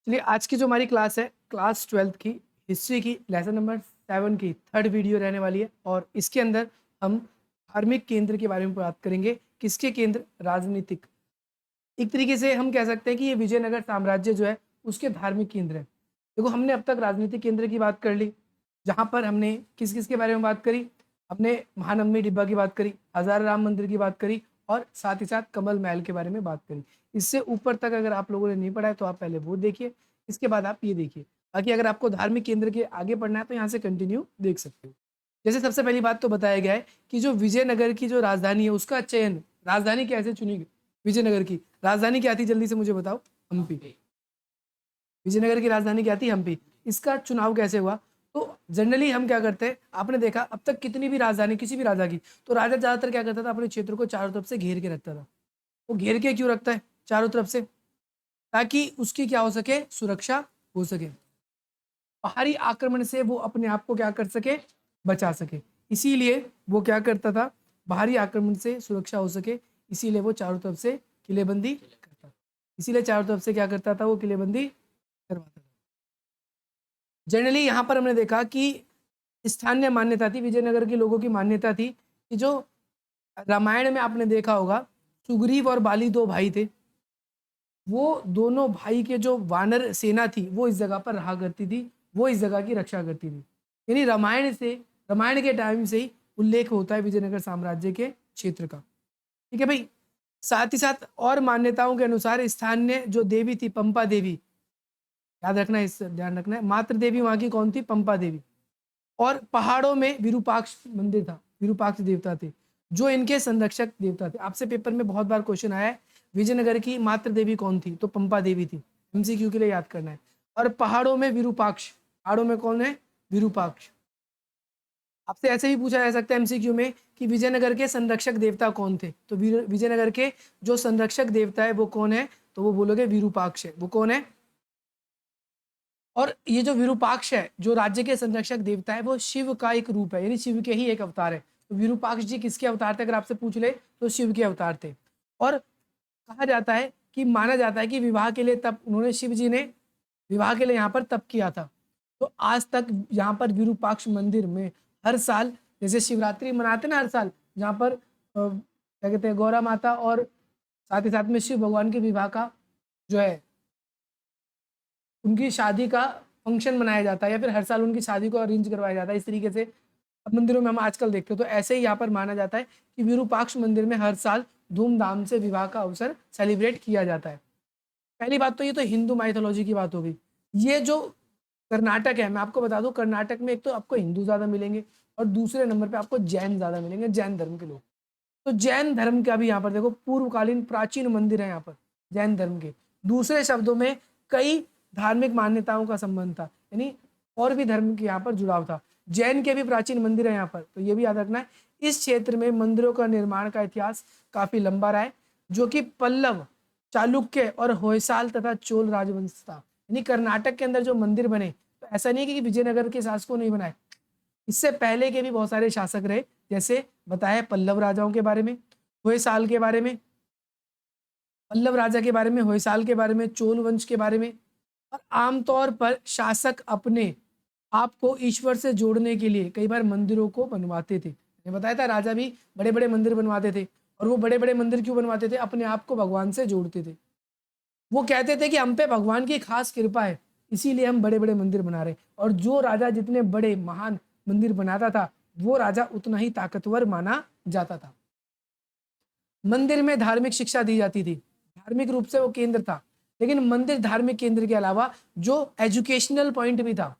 चलिए आज की जो हमारी क्लास है क्लास 12th की हिस्ट्री की लेसन नंबर 7 की थर्ड वीडियो रहने वाली है और इसके अंदर हम धार्मिक केंद्र के बारे में बात करेंगे। किसके केंद्र? राजनीतिक। एक तरीके से हम कह सकते हैं कि ये विजयनगर साम्राज्य जो है उसके धार्मिक केंद्र है। देखो हमने अब तक राजनीतिक केंद्र की बात कर ली, जहाँ पर हमने किस किस के बारे में बात करी। हमने महानवमी डिब्बा की बात करी, हजारा राम मंदिर की बात करी और साथ ही साथ कमल महल के बारे में बात करी। इससे ऊपर तक अगर आप लोगों ने नहीं पढ़ा है तो आप पहले वो देखिए, इसके बाद आप ये देखिए। बाकी अगर आपको धार्मिक केंद्र के आगे पढ़ना है तो यहाँ से कंटिन्यू देख सकते हो। जैसे सबसे पहली बात तो बताया गया है कि जो विजयनगर की जो राजधानी है उसका चयन, राजधानी कैसे चुनी गई? विजयनगर की राजधानी क्या थी, जल्दी से मुझे बताओ। हम्पी। विजयनगर की राजधानी क्या थी? हम्पी। इसका चुनाव कैसे हुआ? तो जनरली हम क्या करते हैं, आपने देखा अब तक कितनी भी राजधानी किसी भी राजा की, तो राजा ज्यादातर क्या करता था, अपने क्षेत्र को चारों तरफ से घेर के रखता था। वो घेर के क्यों रखता है चारों तरफ से? ताकि उसकी क्या हो सके, सुरक्षा हो सके, बाहरी आक्रमण से वो अपने आप को क्या कर सके, बचा सके। इसीलिए वो क्या करता था, बाहरी आक्रमण से सुरक्षा हो सके, इसीलिए वो चारों तरफ से किलेबंदी करता था। इसीलिए चारों तरफ से क्या करता था, वो किलेबंदी करवाता था। जनरली यहाँ पर हमने देखा कि स्थानीय मान्यता थी, विजयनगर के लोगों की मान्यता थी कि जो रामायण में आपने देखा होगा, सुग्रीव और बाली दो भाई थे, वो दोनों भाई के जो वानर सेना थी वो इस जगह पर रहा करती थी, वो इस जगह की रक्षा करती थी। यानी रामायण के टाइम से ही उल्लेख होता है विजयनगर साम्राज्य के क्षेत्र का। ठीक है भाई। साथ ही साथ और मान्यताओं के अनुसार स्थानीय जो देवी थी पंपा देवी, याद रखना है, इस ध्यान रखना है, मातृ देवी वहां की कौन थी? पंपा देवी। और पहाड़ों में विरूपाक्ष मंदिर था, विरूपाक्ष देवता थे जो इनके संरक्षक देवता थे। आपसे पेपर में बहुत बार क्वेश्चन आया है, विजयनगर की मातृ देवी कौन थी? तो पंपा देवी थी। एमसीक्यू के लिए याद करना है। और पहाड़ों में विरूपाक्ष, पहाड़ों में कौन है? विरूपाक्ष। आपसे ऐसे भी पूछा जा सकता है एमसीक्यू में कि विजयनगर के संरक्षक देवता कौन थे? तो विजयनगर के जो संरक्षक देवता है वो कौन है? तो वो बोलोगे विरूपाक्ष है। वो कौन है? और ये जो विरूपाक्ष है, जो राज्य के संरक्षक देवता है, वो शिव का एक रूप है, यानी शिव के ही एक अवतार है। तो विरूपाक्ष जी किसके अवतार थे? अगर आपसे पूछ ले तो शिव के अवतार थे। और कहा जाता है कि माना जाता है कि विवाह के लिए तब उन्होंने, शिव जी ने विवाह के लिए यहाँ पर तप किया था। तो आज तक यहाँ पर विरूपाक्ष मंदिर में हर साल, जैसे शिवरात्रि मनाते ना हर साल, जहाँ पर क्या कहते हैं, गौरा माता और साथ ही साथ में शिव भगवान के विवाह का जो है, उनकी शादी का फंक्शन मनाया जाता है, या फिर हर साल उनकी शादी को अरेंज करवाया जाता है। इस तरीके से अब मंदिरों में हम आजकल देखते हो, तो ऐसे ही यहाँ पर माना जाता है कि विरूपाक्ष मंदिर में हर साल धूमधाम से विवाह का अवसर सेलिब्रेट किया जाता है। पहली बात तो ये तो हिंदू माइथोलॉजी की बात हो गई। ये जो कर्नाटक है, मैं आपको बता दूं, कर्नाटक में एक तो आपको हिंदू ज्यादा मिलेंगे और दूसरे नंबर पे आपको जैन ज्यादा मिलेंगे, जैन धर्म के लोग। तो जैन धर्म का भी यहाँ पर देखो पूर्वकालीन प्राचीन मंदिर है यहाँ पर जैन धर्म के। दूसरे शब्दों में कई धार्मिक मान्यताओं का संबंध था, यानी और भी धर्म के यहाँ पर जुड़ाव था। जैन के भी प्राचीन मंदिर है यहाँ पर, तो ये भी याद रखना है। इस क्षेत्र में मंदिरों का निर्माण का इतिहास काफी लंबा रहा है, जो कि पल्लव, चालुक्य और होयसाल तथा चोल राजवंश था। यानी कर्नाटक के अंदर जो मंदिर बने, तो ऐसा नहीं है कि विजयनगर के शासकों ने बनाए, इससे पहले के भी बहुत सारे शासक रहे। जैसे बताया पल्लव राजाओं के बारे में, होयसाल के बारे में, पल्लव राजा के बारे में, होयसाल के बारे में, चोल वंश के बारे में। और आमतौर पर शासक अपने आप को ईश्वर से जोड़ने के लिए कई बार मंदिरों को बनवाते थे। मैंने बताया था राजा भी बड़े बड़े मंदिर बनवाते थे, और वो बड़े बड़े मंदिर क्यों बनवाते थे? अपने आप को भगवान से जोड़ते थे। वो कहते थे कि हम पे भगवान की खास कृपा है, इसीलिए हम बड़े बड़े मंदिर बना रहे। और जो राजा जितने बड़े महान मंदिर बनाता था, वो राजा उतना ही ताकतवर माना जाता था। मंदिर में धार्मिक शिक्षा दी जाती थी, धार्मिक रूप से वो केंद्र था। लेकिन मंदिर धार्मिक केंद्र के अलावा जो एजुकेशनल पॉइंट भी था,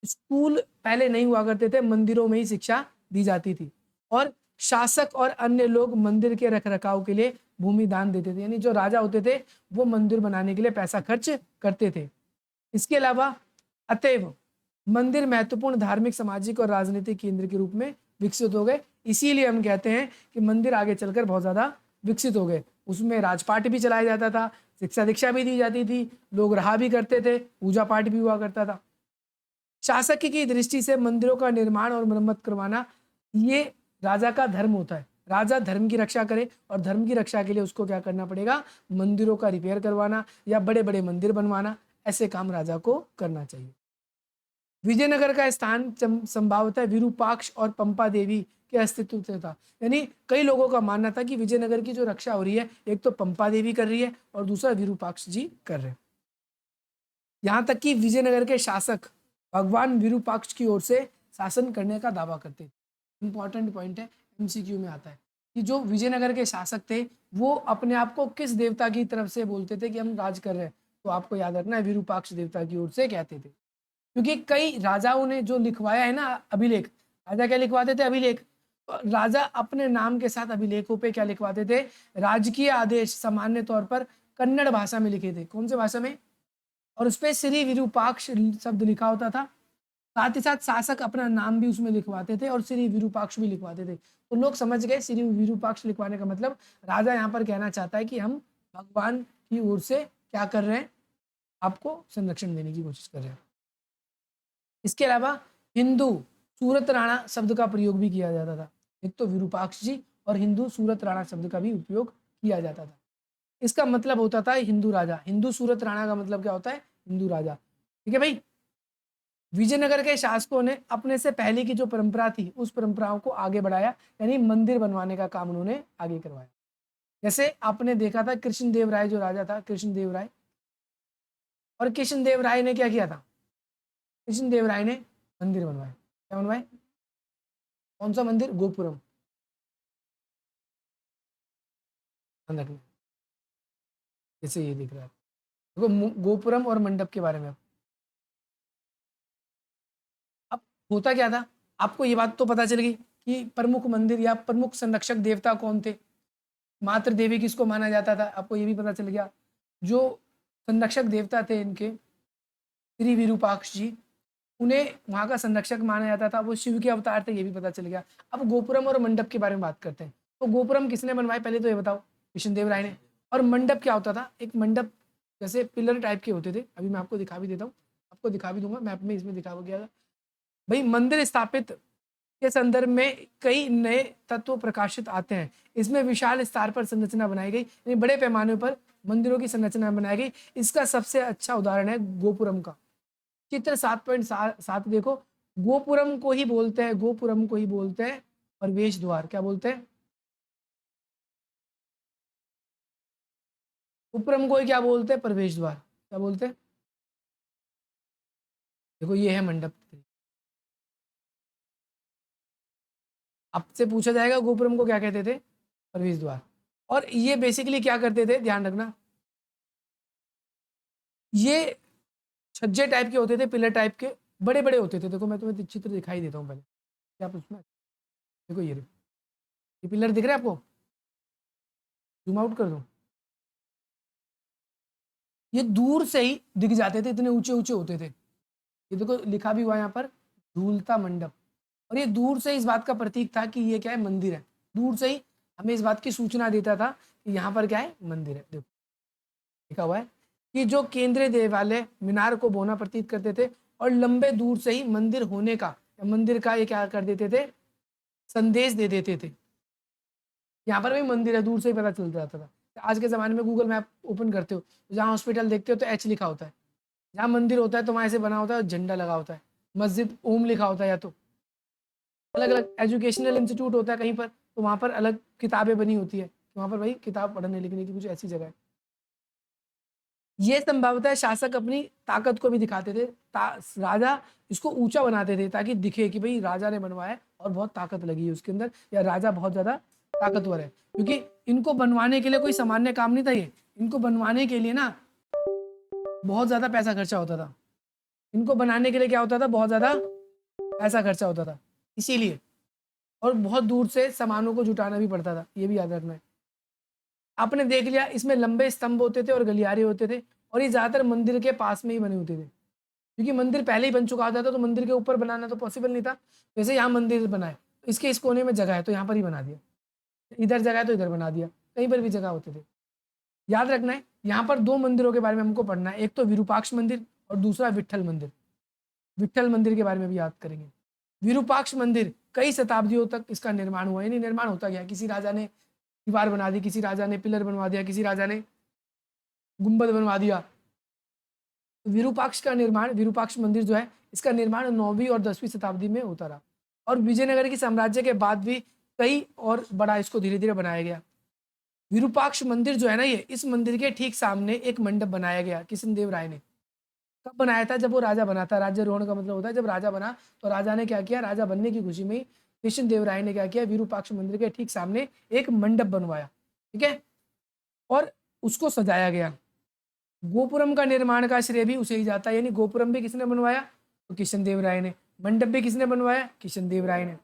स्कूल पहले नहीं हुआ करते थे, मंदिरों में ही शिक्षा दी जाती थी। और शासक और अन्य लोग मंदिर के रखरखाव के लिए भूमि दान देते थे, यानी जो राजा होते थे वो मंदिर बनाने के लिए पैसा खर्च करते थे। इसके अलावा अतएव मंदिर महत्वपूर्ण धार्मिक, सामाजिक और राजनीतिक केंद्र के रूप में विकसित हो गए। इसीलिए हम कहते हैं कि मंदिर आगे चलकर बहुत ज्यादा विकसित हो गए। उसमें राजपाट भी चलाया जाता था, शिक्षा दीक्षा भी दी जाती थी, लोग रहा भी करते थे, पूजा पाठ भी हुआ करता था। शासक की दृष्टि से मंदिरों का निर्माण और मरम्मत करवाना ये राजा का धर्म होता है। राजा धर्म की रक्षा करे, और धर्म की रक्षा के लिए उसको क्या करना पड़ेगा? मंदिरों का रिपेयर करवाना या बड़े बड़े मंदिर बनवाना। ऐसे काम राजा को करना चाहिए। विजयनगर का स्थान संभवतः विरूपाक्ष और पंपा देवी के अस्तित्व से था। यानी कई लोगों का मानना था कि विजयनगर की जो रक्षा हो रही है, एक तो पंपा देवी कर रही है और दूसरा विरूपाक्ष जी कर रहे हैं। यहाँ तक कि विजयनगर के शासक भगवान विरूपाक्ष की ओर से शासन करने का दावा करते थे। इंपॉर्टेंट पॉइंट है, एमसीक्यू में आता है कि जो विजयनगर के शासक थे वो अपने आप को किस देवता की तरफ से बोलते थे कि हम राज कर रहे हैं, तो आपको याद रखना है विरूपाक्ष देवता की ओर से कहते थे। क्योंकि कई राजाओं ने जो लिखवाया है ना अभिलेख, राजा क्या लिखवाते थे? अभिलेख। राजा अपने नाम के साथ अभिलेखों पे क्या लिखवाते थे? राजकीय आदेश सामान्य तौर पर कन्नड़ भाषा में लिखे थे। कौन से भाषा में? और उस पर श्री विरूपाक्ष शब्द लिखा होता था। साथ ही साथ शासक अपना नाम भी उसमें लिखवाते थे और श्री विरूपाक्ष भी लिखवाते थे। तो लोग समझ गए श्री विरूपाक्ष लिखवाने का मतलब राजा यहाँ पर कहना चाहता है कि हम भगवान की ओर से क्या कर रहे हैं, आपको संरक्षण देने की कोशिश कर रहे हैं। इसके अलावा हिंदू सूरत राणा शब्द का प्रयोग भी किया जाता था। एक तो विरूपाक्ष जी और हिंदू सूरत राणा शब्द का भी उपयोग किया जाता था। इसका मतलब होता था हिंदू राजा। हिंदू सूरत राणा का मतलब क्या होता है? हिंदू राजा। ठीक है भाई। विजयनगर के शासकों ने अपने से पहले की जो परंपरा थी उस परंपराओं को आगे बढ़ाया, यानी मंदिर बनवाने का काम उन्होंने आगे करवाया। जैसे आपने देखा था कृष्णदेव राय जो राजा था, कृष्णदेव राय, और कृष्णदेव राय ने क्या किया था? कृष्णदेव राय ने मंदिर बनवाए। क्या बनवाए? कौन सा मंदिर? गोपुरम। जैसे ये दिख रहा है देखो, गोपुरम और मंडप के बारे में। अब होता क्या था, आपको ये बात तो पता चल गई कि प्रमुख मंदिर या प्रमुख संरक्षक देवता कौन थे। मातृ देवी किसको माना जाता था, आपको ये भी पता चल गया। जो संरक्षक देवता थे इनके, श्री विरूपाक्ष जी, उन्हें वहां का संरक्षक माना जाता था, वो शिव के अवतार थे, ये भी पता चल गया। अब गोपुरम और मंडप के बारे में बात करते हैं। तो गोपुरम किसने बनवाए, पहले तो ये बताओ? कृष्णदेव राय ने। और मंडप क्या होता था? एक मंडप जैसे पिलर टाइप के होते थे, अभी मैं आपको दिखा भी देता हूँ, आपको दिखा भी दूंगा मैप में, इसमें दिखा गया था भाई। मंदिर स्थापित के संदर्भ में कई नए तत्व प्रकाशित आते हैं। इसमें विशाल स्तर पर संरचना बनाई गई, यानी बड़े पैमाने पर मंदिरों की संरचना बनाई गई। इसका सबसे अच्छा उदाहरण है गोपुरम का। चित्र 7.7 देखो, गोपुरम को ही बोलते हैं, गोपुरम को ही बोलते हैं प्रवेश द्वार। क्या बोलते हैं? गोपुरम को ही क्या बोलते हैं? प्रवेश द्वार। क्या बोलते हैं? देखो ये है मंडप। आपसे पूछा जाएगा गोपुरम को क्या कहते थे? प्रवेश द्वार। और ये बेसिकली क्या करते थे, ध्यान रखना, ये छज्जे टाइप के होते थे, पिलर टाइप के, बड़े बड़े होते थे। देखो मैं तुम्हें चित्र दिखाई देता हूँ पहले, क्या आप उसमें देखो, ये पिलर दिख रहा है आपको? जूम आउट कर दूं? ये दूर से ही दिख जाते थे, इतने ऊंचे ऊंचे होते थे। ये देखो लिखा भी हुआ है यहाँ पर, झूलता मंडप। और ये दूर से इस बात का प्रतीक था कि ये क्या है? मंदिर है। दूर से ही हमें इस बात की सूचना देता था कि यहाँ पर क्या है? मंदिर है। देखो लिखा हुआ है कि जो केंद्रीय देवालय मीनार को बोना प्रतीत करते थे, और लंबे दूर से ही मंदिर होने का या मंदिर का ये क्या कर देते थे? संदेश दे देते थे। यहाँ पर भी मंदिर है, दूर से ही पता चल जाता था। आज के ज़माने में गूगल मैप ओपन करते हो, जहाँ हॉस्पिटल देखते हो तो एच लिखा होता है, जहाँ मंदिर होता है तो वहाँ ऐसे बना होता है, झंडा लगा होता है, मस्जिद ओम लिखा होता है, या तो अलग अलग एजुकेशनल इंस्टीट्यूट होता है कहीं पर, तो वहाँ पर अलग किताबें बनी होती है, वहाँ पर भाई किताब पढ़ने लिखने की कुछ ऐसी जगह है। ये संभवतः शासक अपनी ताकत को भी दिखाते थे। राजा इसको ऊंचा बनाते थे ताकि दिखे कि भाई राजा ने बनवाया है और बहुत ताकत लगी है उसके अंदर, या राजा बहुत ज्यादा ताकतवर है। क्योंकि इनको बनवाने के लिए कोई सामान्य काम नहीं था ये, इनको बनवाने के लिए ना बहुत ज्यादा पैसा खर्चा होता था। इनको बनाने के लिए क्या होता था? बहुत ज्यादा पैसा खर्चा होता था, इसीलिए। और बहुत दूर से सामानों को जुटाना भी पड़ता था, ये भी याद रखना है। आपने देख लिया इसमें लंबे स्तंभ होते थे और गलियारे होते थे, और ये ज्यादातर मंदिर के पास में ही बने होते थे, क्योंकि मंदिर पहले ही बन चुका होता था, तो मंदिर के ऊपर बनाना तो पॉसिबल नहीं था। जैसे यहाँ मंदिर बनाए, इसके इस कोने में जगह है तो यहाँ पर ही बना दिया, इधर जगह है तो इधर बना दिया, कहीं पर भी जगह होते थे। याद रखना है, यहाँ पर दो मंदिरों के बारे में हमको पढ़ना है, एक तो विरूपाक्ष मंदिर और दूसरा विट्ठल मंदिर। विट्ठल मंदिर के बारे में भी याद करेंगे। विरूपाक्ष मंदिर कई शताब्दियों तक इसका निर्माण हुआ, यानी निर्माण होता गया। किसी राजा ने दीवार बना दी, किसी राजा ने पिलर बनवा दिया, किसी राजा ने गुंबद बनवा दिया। विरूपाक्ष का निर्माण, विरूपाक्ष मंदिर जो है इसका निर्माण 9वीं और 10वीं शताब्दी में होता रहा और विजयनगर की साम्राज्य के बाद भी कई और बड़ा इसको धीरे धीरे बनाया गया। विरूपाक्ष मंदिर जो है ना, ये इस मंदिर के ठीक सामने एक मंडप बनाया गया कृष्णदेव राय ने। कब बनाया था? जब वो राजा बना था। राज्यारोहण का मतलब होता है जब राजा बना, तो राजा ने क्या किया, राजा बनने की खुशी में ही कृष्णदेव राय ने क्या किया, विरूपाक्ष मंदिर के ठीक सामने एक मंडप बनवाया, ठीक है, और उसको सजाया गया। गोपुरम का निर्माण का श्रेय भी उसे ही जाता है, यानी गोपुरम भी किसने बनवाया, तो कृष्णदेव राय ने। मंडप भी किसने बनवाया, कृष्णदेव राय ने।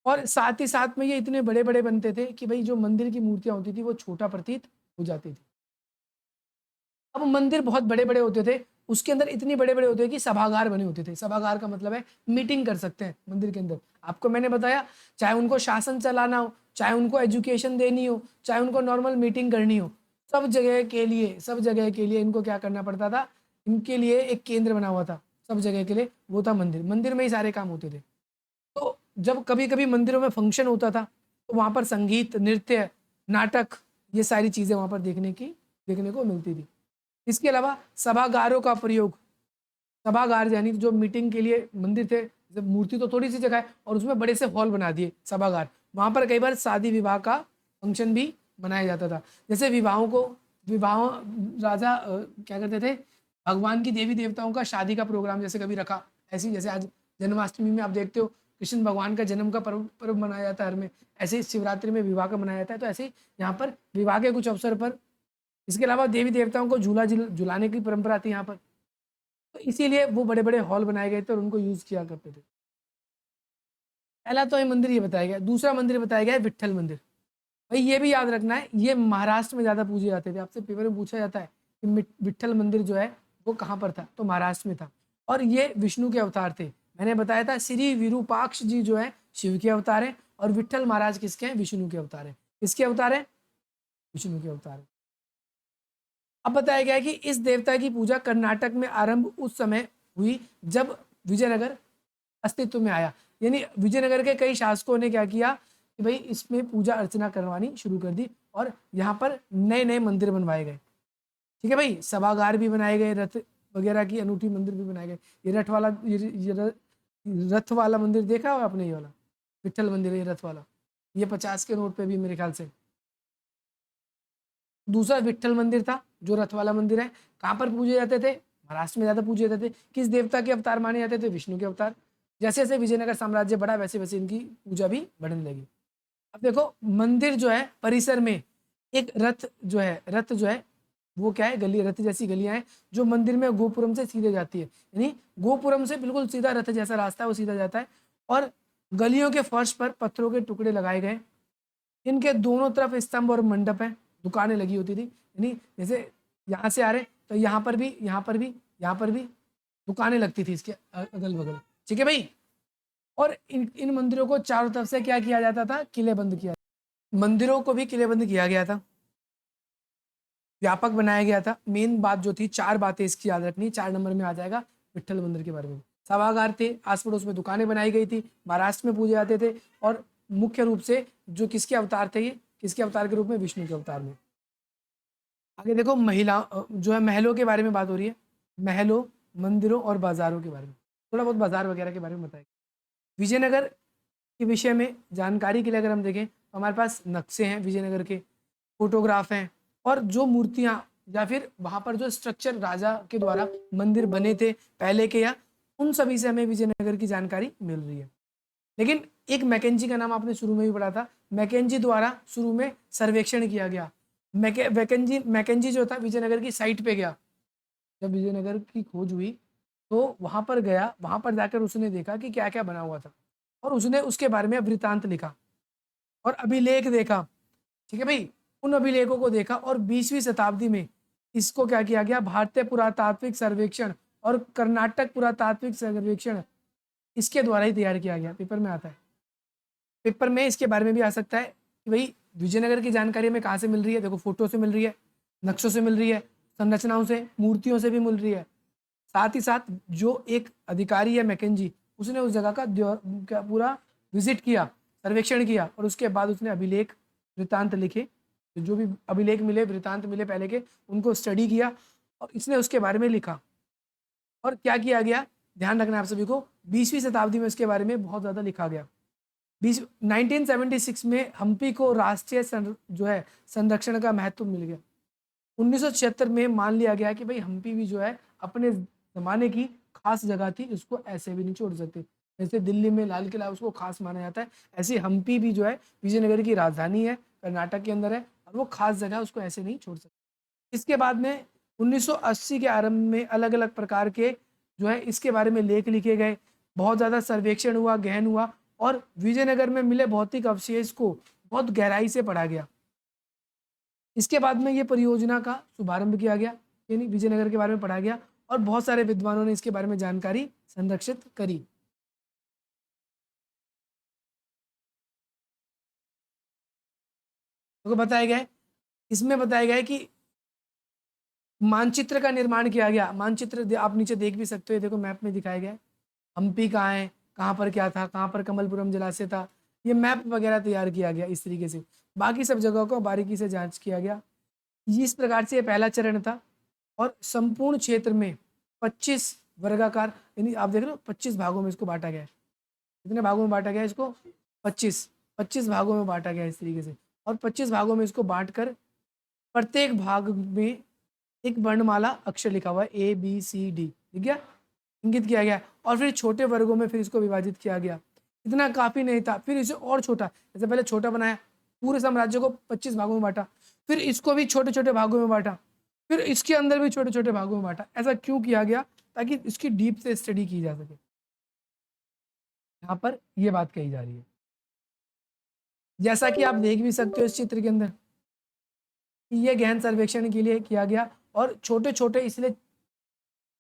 और साथ ही साथ में ये इतने बड़े बड़े बनते थे कि भाई जो मंदिर की मूर्तियां होती थी वो छोटा प्रतीत हो जाती थी। अब मंदिर बहुत बड़े बड़े होते थे, उसके अंदर इतने बड़े बड़े होते हैं कि सभागार बने होते थे। सभागार का मतलब है मीटिंग कर सकते हैं मंदिर के अंदर। आपको मैंने बताया, चाहे उनको शासन चलाना हो, चाहे उनको एजुकेशन देनी हो, चाहे उनको नॉर्मल मीटिंग करनी हो, सब जगह के लिए इनको क्या करना पड़ता था, इनके लिए एक केंद्र बना हुआ था सब जगह के लिए, वो था मंदिर। मंदिर में ही सारे काम होते थे। तो जब कभी कभी मंदिरों में फंक्शन होता था तो वहाँ पर संगीत, नृत्य, नाटक, ये सारी चीज़ें वहाँ पर देखने को मिलती थी। इसके अलावा सभागारों का प्रयोग, सभागार यानी जो मीटिंग के लिए मंदिर थे, जब मूर्ति तो थोड़ी सी जगह है और उसमें बड़े से हॉल बना दिए सभागार, वहाँ पर कई बार शादी विवाह का फंक्शन भी मनाया जाता था। जैसे विवाह राजा क्या करते थे, भगवान की देवी देवताओं का शादी का प्रोग्राम जैसे कभी रखा, ऐसे ही जैसे आज जन्माष्टमी में आप देखते हो कृष्ण भगवान का जन्म का पर्व मनाया जाता है हर में, ऐसे ही शिवरात्रि में विवाह का मनाया जाता है। तो ऐसे ही यहाँ पर विवाह के कुछ अवसर पर, इसके अलावा देवी देवताओं को झुलाने की परंपरा थी यहाँ पर, तो इसीलिए वो बड़े बड़े हॉल बनाए गए थे और उनको यूज किया करते थे। पहला तो ये मंदिर ये बताया गया। दूसरा मंदिर बताया गया है विट्ठल मंदिर। भाई ये भी याद रखना है, ये महाराष्ट्र में ज्यादा पूजे जाते थे। आपसे पेपर में पूछा जाता है कि विट्ठल मंदिर जो है वो कहाँ पर था, तो महाराष्ट्र में था। और ये विष्णु के अवतार थे। मैंने बताया था श्री विरूपाक्ष जी जो है शिव के अवतार है और विट्ठल महाराज किसके हैं, विष्णु के अवतार है। किसके अवतार है, विष्णु के अवतार है। अब बताया गया है कि इस देवता की पूजा कर्नाटक में आरंभ उस समय हुई जब विजयनगर अस्तित्व में आया। यानी विजयनगर के कई शासकों ने क्या किया कि भाई इसमें पूजा अर्चना करवानी शुरू कर दी और यहाँ पर नए नए मंदिर बनवाए गए। ठीक है भाई, सभागार भी बनाए गए, रथ वगैरह की अनूठी मंदिर भी बनाए गए। ये रथ वाला मंदिर देखा हो आपने, ये वाला विट्ठल मंदिर है, ये रथ वाला, ये 50 के नोट पे भी मेरे ख्याल से। दूसरा विट्ठल मंदिर था जो रथ वाला मंदिर है, कहाँ पर पूजे जाते थे, महाराष्ट्र में ज्यादा पूजे जाते थे। किस देवता के अवतार माने जाते थे, विष्णु के अवतार। जैसे जैसे विजयनगर साम्राज्य बढ़ा वैसे वैसे इनकी पूजा भी बढ़ने लगी। अब देखो मंदिर जो है परिसर में एक रथ जो है वो क्या है, गली, रथ जैसी गलियां हैं जो मंदिर में गोपुरम से सीधे जाती है। यानी गोपुरम से बिल्कुल सीधा रथ जैसा रास्ता है वो सीधा जाता है और गलियों के फर्श पर पत्थरों के टुकड़े लगाए गए। इनके दोनों तरफ स्तंभ और मंडप है, दुकानें लगी होती थी। यानी जैसे यहाँ से आ रहे तो यहाँ पर भी, यहाँ पर भी, यहाँ पर भी दुकानें लगती थी इसके अगल बगल। ठीक है भाई। और इन मंदिरों को चारों तरफ से क्या किया जाता था, किलेबंद किया। मंदिरों को भी किलेबंद किया गया था, व्यापक बनाया गया था। मेन बात जो थी, 4 बातें इसकी याद रखनी, 4 नंबर में आ जाएगा विट्ठल मंदिर के बारे में। सभागार थे, आस पड़ोस में दुकानें बनाई गई थी, महाराष्ट्र में पूजे जाते थे और मुख्य रूप से जो किसके अवतार थे, ये किसके अवतार के रूप में, विष्णु के अवतार में। आगे देखो महिला जो है महलों के बारे में बात हो रही है, महलों, मंदिरों और बाजारों के बारे में, थोड़ा बहुत बाजार वगैरह के बारे में बताएगा। विजयनगर के विषय में जानकारी के लिए अगर हम देखें तो हमारे पास नक्शे हैं विजयनगर के, फोटोग्राफ हैं और जो मूर्तियां या फिर वहां पर जो स्ट्रक्चर राजा के द्वारा मंदिर बने थे पहले के, या उन सभी से हमें विजयनगर की जानकारी मिल रही है। लेकिन एक मैकेंजी का नाम आपने शुरू में भी पढ़ा था, मैकेंजी द्वारा शुरू में सर्वेक्षण किया गया। मैकेंजी जो था विजयनगर की साइट पे गया, जब विजयनगर की खोज हुई तो वहां पर गया, वहां पर जाकर उसने देखा कि क्या क्या बना हुआ था और उसने उसके बारे में वृतांत लिखा और अभिलेख देखा। ठीक है भाई, उन अभिलेखों को देखा और 20वीं शताब्दी में इसको क्या किया गया, भारतीय पुरातात्विक सर्वेक्षण और कर्नाटक पुरातात्विक सर्वेक्षण, इसके द्वारा ही तैयार किया गया। पेपर में आता है, पेपर में इसके बारे में भी आ सकता है कि भाई विजयनगर की जानकारी हमें कहाँ से मिल रही है। देखो फोटो से मिल रही है, नक्शों से मिल रही है, संरचनाओं से, मूर्तियों से भी मिल रही है। साथ ही साथ जो एक अधिकारी है मैकेंजी, उसने उस जगह का पूरा विजिट किया, सर्वेक्षण किया और उसके बाद उसने अभिलेख वृत्तांत लिखे। जो भी अभिलेख मिले, वृत्तांत मिले पहले के, उनको स्टडी किया और इसने उसके बारे में लिखा। और क्या किया गया, ध्यान रखना है आप सभी को, 20वीं शताब्दी में इसके बारे में बहुत ज़्यादा लिखा गया। 1976 में हम्पी को राष्ट्रीय जो है संरक्षण का महत्व मिल गया। 1976 में मान लिया गया कि भाई हम्पी भी जो है अपने ज़माने की खास जगह थी, उसको ऐसे भी नहीं छोड़ सकते। जैसे दिल्ली में लाल किला उसको खास माना जाता है, ऐसे हम्पी भी जो है विजयनगर की राजधानी है, कर्नाटक के अंदर है, और वो खास जगह उसको ऐसे नहीं छोड़ सकते। इसके बाद में 1980 के आरंभ में अलग अलग प्रकार के जो है इसके बारे में लेख लिखे गए, बहुत ज़्यादा सर्वेक्षण हुआ, गहन हुआ, और विजयनगर में मिले भौतिक अवशेष को बहुत गहराई से पढ़ा गया। इसके बाद में ये परियोजना का शुभारंभ किया गया, यानी विजयनगर के बारे में पढ़ा गया, और बहुत सारे विद्वानों ने इसके बारे में जानकारी संरक्षित करी। तो बताया गया है, इसमें बताया गया है कि मानचित्र का निर्माण किया गया। मानचित्र आप नीचे देख भी सकते हो, देखो मैप में दिखाया गया है, हम्पी कहाँ है, कहाँ पर क्या था, कहाँ पर कमलपुरम जलाशय था, ये मैप वगैरह तैयार किया गया इस तरीके से। बाकी सब जगहों को बारीकी से जांच किया गया। इस प्रकार से ये पहला चरण था, और संपूर्ण क्षेत्र में 25 वर्गाकार, यानी आप देख रहे हो 25 भागों में इसको बांटा गया है। कितने भागों में बांटा गया है इसको, 25 भागों में बांटा गया है इस तरीके से। और 25 भागों में इसको बांटकर प्रत्येक भाग में एक वर्णमाला अक्षर लिखा हुआ है, ABCD, ठीक है, इंगित किया गया। और फिर छोटे वर्गों में फिर इसको विभाजित किया गया। इतना काफी नहीं था, फिर इसे और छोटा, जैसे पहले छोटा बनाया, पूरे साम्राज्य को 25 भागों में बांटा, फिर इसको भी छोटे छोटे भागों में बांटा, फिर इसके अंदर भी छोटे छोटे भागों में बांटा। ऐसा क्यों किया गया, ताकि इसकी डीप से स्टडी की जा सके। यहाँ पर ये बात कही जा रही है, जैसा कि आप देख भी सकते हो इस चित्र के अंदर, ये गहन सर्वेक्षण के लिए किया गया, और छोटे छोटे इसलिए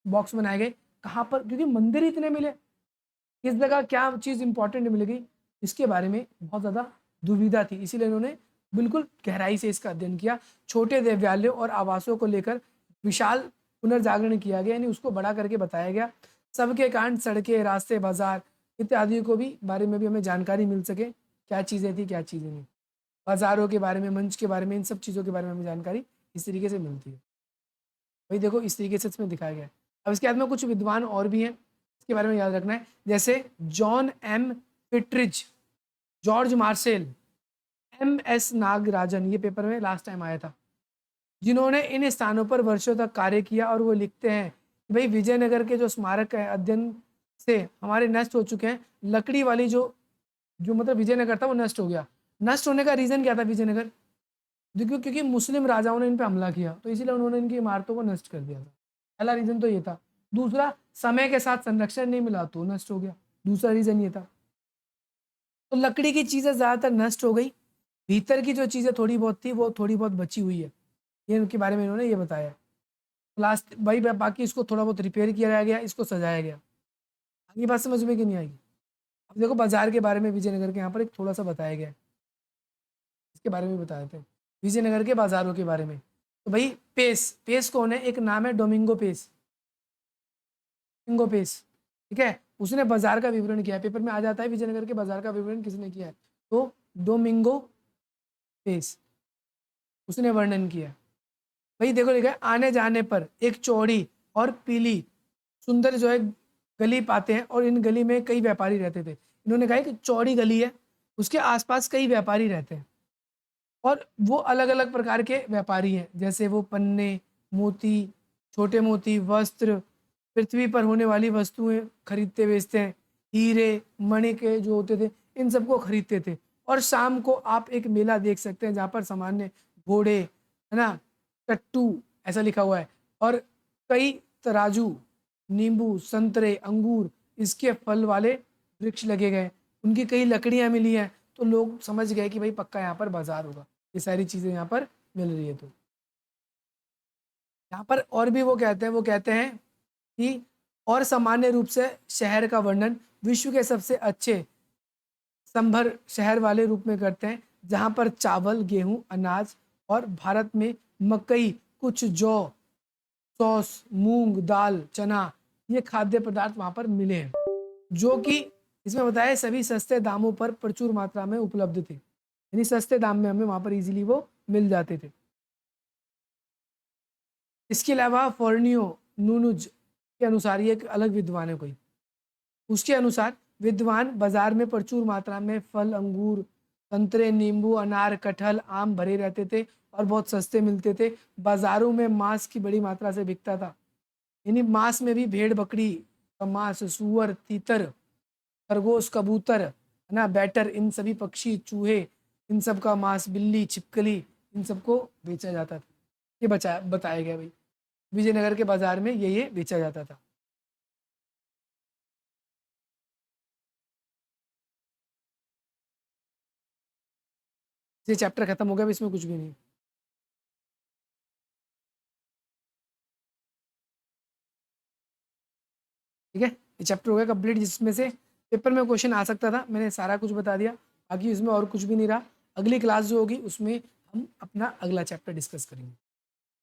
बॉक्स बनाए गए। कहाँ पर, क्योंकि मंदिर इतने मिले, किस जगह क्या चीज़ इंपॉर्टेंट मिलेगी, इसके बारे में बहुत ज़्यादा दुविधा थी, इसीलिए इन्होंने बिल्कुल गहराई से इसका अध्ययन किया। छोटे देवालयों और आवासों को लेकर विशाल पुनर्जागरण किया गया, यानी उसको बड़ा करके बताया गया। सबके कारण सड़कें, रास्ते, बाजार इत्यादि को भी बारे में भी हमें जानकारी मिल सके, क्या चीज़ें थी क्या चीज़ें नहीं। बाजारों के बारे में, मंच के बारे में, इन सब चीज़ों के बारे में हमें जानकारी इस तरीके से मिलती है। भाई देखो इस तरीके से इसमें दिखाया गया है। अब इसके बाद में कुछ विद्वान और भी हैं, इसके बारे में याद रखना है, जैसे John M Pitridge, George Marcel, MS Nagarajan, ये पेपर में लास्ट टाइम आया था, जिन्होंने इन स्थानों पर वर्षों तक कार्य किया। और वो लिखते हैं कि भाई विजयनगर के जो स्मारक है अध्ययन से हमारे नष्ट हो चुके हैं। लकड़ी वाली जो जो मतलब विजयनगर था वो नष्ट हो गया। नष्ट होने का रीजन क्या था विजयनगर, देखो क्योंकि मुस्लिम राजाओं ने इन पे हमला किया, तो इसीलिए उन्होंने इनकी इमारतों को नष्ट कर दिया था। पहला रीजन तो ये था। दूसरा, समय के साथ संरक्षण नहीं मिला तो नष्ट हो गया, दूसरा रीजन ये था। तो लकड़ी की चीजें ज्यादातर नष्ट हो गई, भीतर की जो चीजें थोड़ी बहुत थी वो थोड़ी बहुत बची हुई है, ये उनके बारे में इन्होंने ये बताया। लास्ट भाई बाकी इसको थोड़ा बहुत रिपेयर किया गया, इसको सजाया गया। आगे बात समझ में कि नहीं आएगी। अब देखो बाजार के बारे में विजयनगर के यहाँ पर एक थोड़ा सा बताया गया है, इसके बारे में बताए थे विजयनगर के बाजारों के बारे में। तो भाई पेस, पेस कौन है, एक नाम है डोमिंगो पेस, डोमिंगो पेस, ठीक है, उसने बाजार का विवरण किया है। पेपर में आ जाता है विजयनगर के बाजार का विवरण किसने किया है, तो डोमिंगो पेस, उसने वर्णन किया। भाई देखो लिखा है, आने जाने पर एक चौड़ी और पीली सुंदर जो है गली पाते हैं, और इन गली में कई व्यापारी रहते थे। इन्होंने कहा कि चौड़ी गली है, उसके आसपास कई व्यापारी रहते हैं, और वो अलग अलग प्रकार के व्यापारी हैं, जैसे वो पन्ने, मोती, छोटे मोती, वस्त्र, पृथ्वी पर होने वाली वस्तुएं खरीदते बेचते हैं, हीरे मणि के जो होते थे इन सबको खरीदते थे। और शाम को आप एक मेला देख सकते हैं जहाँ पर सामान्य घोड़े, है ना, टट्टू ऐसा लिखा हुआ है, और कई तराजू, नींबू, संतरे, अंगूर, इसके फल वाले वृक्ष लगे गए, उनकी कई लकड़ियां मिली हैं। तो लोग समझ गए कि भाई पक्का यहाँ पर बाजार होगा, ये सारी चीजें यहाँ पर मिल रही है। तो यहाँ पर और भी वो कहते हैं कि और सामान्य रूप से शहर का वर्णन विश्व के सबसे अच्छे संभर शहर वाले रूप में करते हैं, जहाँ पर चावल, गेहूं, अनाज, और भारत में मकई, कुछ जौ, सॉस, मूंग दाल, चना, ये खाद्य पदार्थ वहाँ पर मिले हैं, जो कि इसमें बताया सभी सस्ते दामों पर प्रचुर मात्रा में उपलब्ध थे, यानी सस्ते दाम में हमें वहाँ पर इजीली वो मिल जाते थे। इसके अलावा फोर्नियो, नूनुज के अनुसार, ये एक अलग विद्वान है कोई, उसके अनुसार विद्वान बाजार में प्रचुर मात्रा में फल, अंगूर, संतरे, नींबू, अनार, कटहल, आम भरे रहते थे और बहुत सस्ते मिलते थे। बाजारों में मांस की बड़ी मात्रा से बिकता था, यानी मांस में भी भेड़ बकरी का मांस, सुअर, तीतर, खरगोश, कबूतर, है ना, बैटर, इन सभी पक्षी, चूहे, इन सब का मांस, बिल्ली, छिपकली, इन सबको बेचा जाता था। ये बताया गया भाई, विजयनगर के बाजार में ये बेचा जाता था। ये चैप्टर खत्म हो गया, इसमें कुछ भी नहीं। ठीक है, ये चैप्टर हो गया कंप्लीट, जिसमें से पेपर में क्वेश्चन आ सकता था, मैंने सारा कुछ बता दिया, बाकी इसमें और कुछ भी नहीं रहा। अगली क्लास जो होगी उसमें हम अपना अगला चैप्टर डिस्कस करेंगे।